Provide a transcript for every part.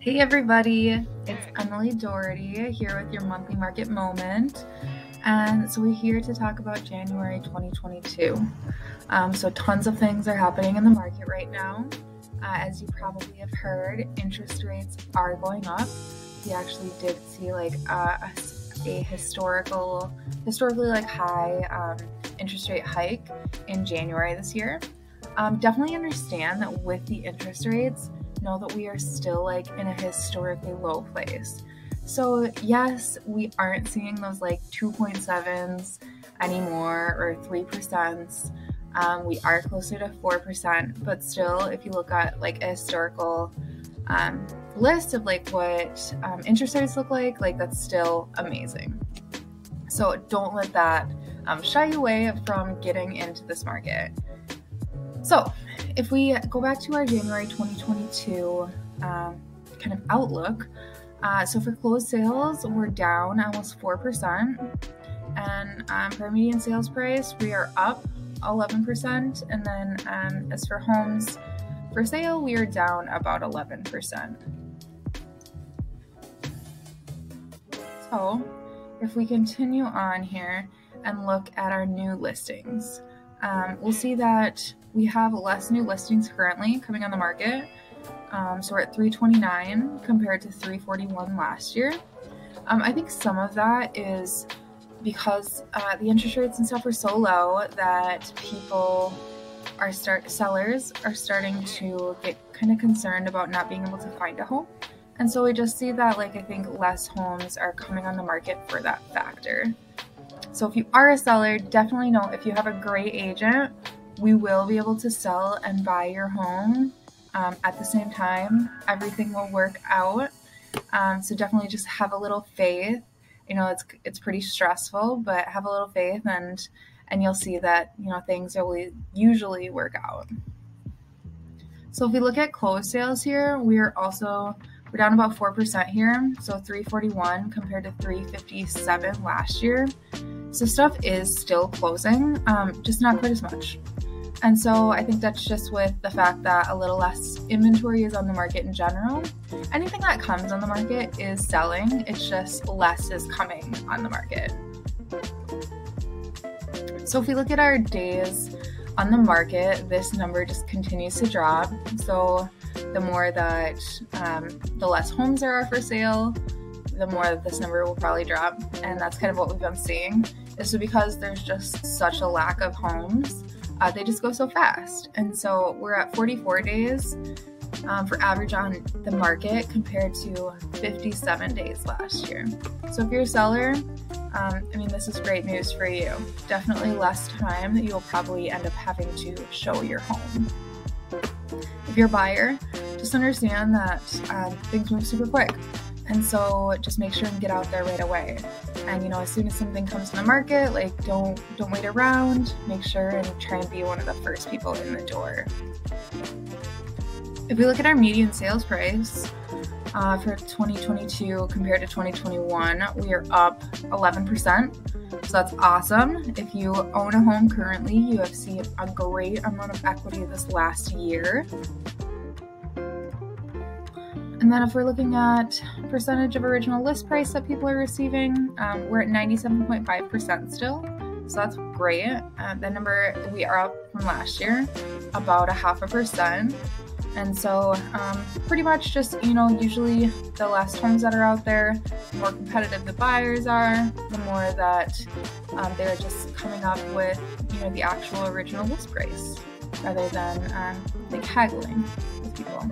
Hey everybody, it's Emily Doherty here with your monthly market moment. And so we're here to talk about January 2022. So tons of things are happening in the market right now. As you probably have heard, interest rates are going up. We actually did see like a historically like high interest rate hike in January this year. Definitely understand that with the interest rates, know that we are still like in a historically low place. So yes, we aren't seeing those like 2.7s anymore or 3%. We are closer to 4%, but still, if you look at like a historical list of like what interest rates look like that's still amazing. So don't let that shy you away from getting into this market. So if we go back to our January 2022 kind of outlook, so for closed sales, we're down almost 4%. And for our median sales price, we are up 11%. And then as for homes for sale, we are down about 11%. So if we continue on here and look at our new listings, we'll see that we have less new listings currently coming on the market. So we're at 329 compared to 341 last year. I think some of that is because the interest rates and stuff are so low that sellers are starting to get kind of concerned about not being able to find a home. And so we just see that I think less homes are coming on the market for that factor. So if you are a seller, definitely know if you have a great agent, we will be able to sell and buy your home at the same time. Everything will work out. So definitely just have a little faith. You know, it's pretty stressful, but have a little faith and you'll see that, things will usually work out. So if we look at closed sales here, we're down about 4% here. So 341 compared to 357 last year. So stuff is still closing, just not quite as much. And so I think that's just with the fact that a little less inventory is on the market in general. Anything that comes on the market is selling. It's just less is coming on the market. So if we look at our days on the market, this number just continues to drop. So the more that the less homes there are for sale, the more that this number will probably drop. And that's kind of what we've been seeing. So because there's just such a lack of homes, they just go so fast. And so we're at 44 days for average on the market compared to 57 days last year. So if you're a seller, this is great news for you. Definitely less time that you'll probably end up having to show your home. If you're a buyer, just understand that things move super quick. And so just make sure and get out there right away. And, as soon as something comes to the market, don't wait around, make sure and try and be one of the first people in the door. If we look at our median sales price for 2022 compared to 2021, we are up 11%. So that's awesome. If you own a home currently, you have seen a great amount of equity this last year. And then if we're looking at percentage of original list price that people are receiving, we're at 97.5% still. So that's great. That number, we are up from last year, about 0.5%. And so pretty much just, usually the less homes that are out there, the more competitive the buyers are, the more that they're just coming up with, the actual original list price rather than haggling with people.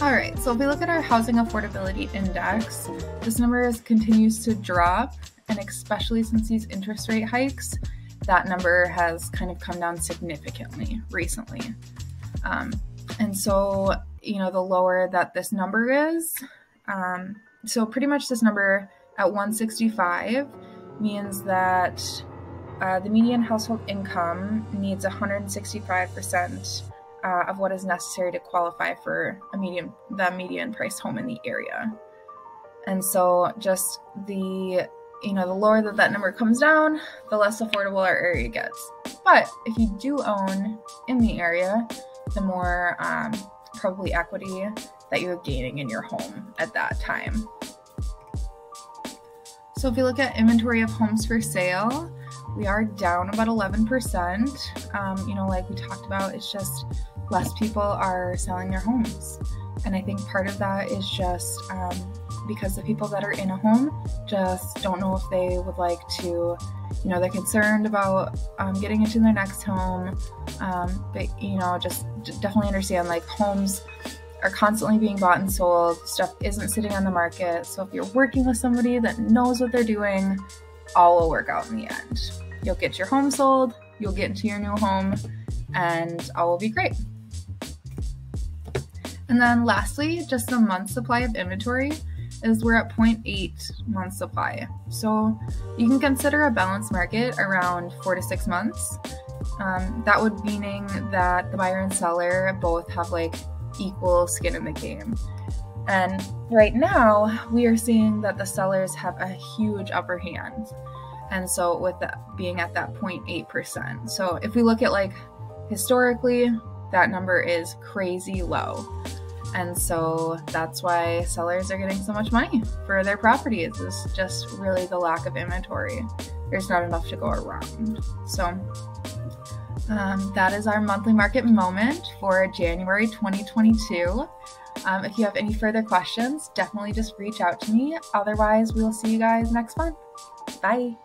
All right, so if we look at our housing affordability index, this number continues to drop, and especially since these interest rate hikes, that number has kind of come down significantly recently. And so, the lower that this number is, so pretty much this number at 165 means that the median household income needs 165% of what is necessary to qualify for the median priced home in the area. And so just the lower that number comes down, the less affordable our area gets. But if you do own in the area, the more probably equity that you're gaining in your home at that time. So if you look at inventory of homes for sale, we are down about 11%. Like we talked about, it's just less people are selling their homes. And I think part of that is just because the people that are in a home just don't know if they would like to, they're concerned about getting into their next home. But just definitely understand, like, homes are constantly being bought and sold. Stuff isn't sitting on the market. So if you're working with somebody that knows what they're doing, all will work out in the end. You'll get your home sold, you'll get into your new home, and all will be great. And then lastly, just the month supply of inventory is we're at 0.8 month supply. So you can consider a balanced market around 4 to 6 months. That would meaning that the buyer and seller both have like equal skin in the game. And right now we are seeing that the sellers have a huge upper hand. And so with that being at that 0.8%. So if we look at like historically, that number is crazy low. And so that's why sellers are getting so much money for their properties. It's just really the lack of inventory. There's not enough to go around. So that is our monthly market moment for January 2022. If you have any further questions, definitely just reach out to me. Otherwise, we will see you guys next month. Bye.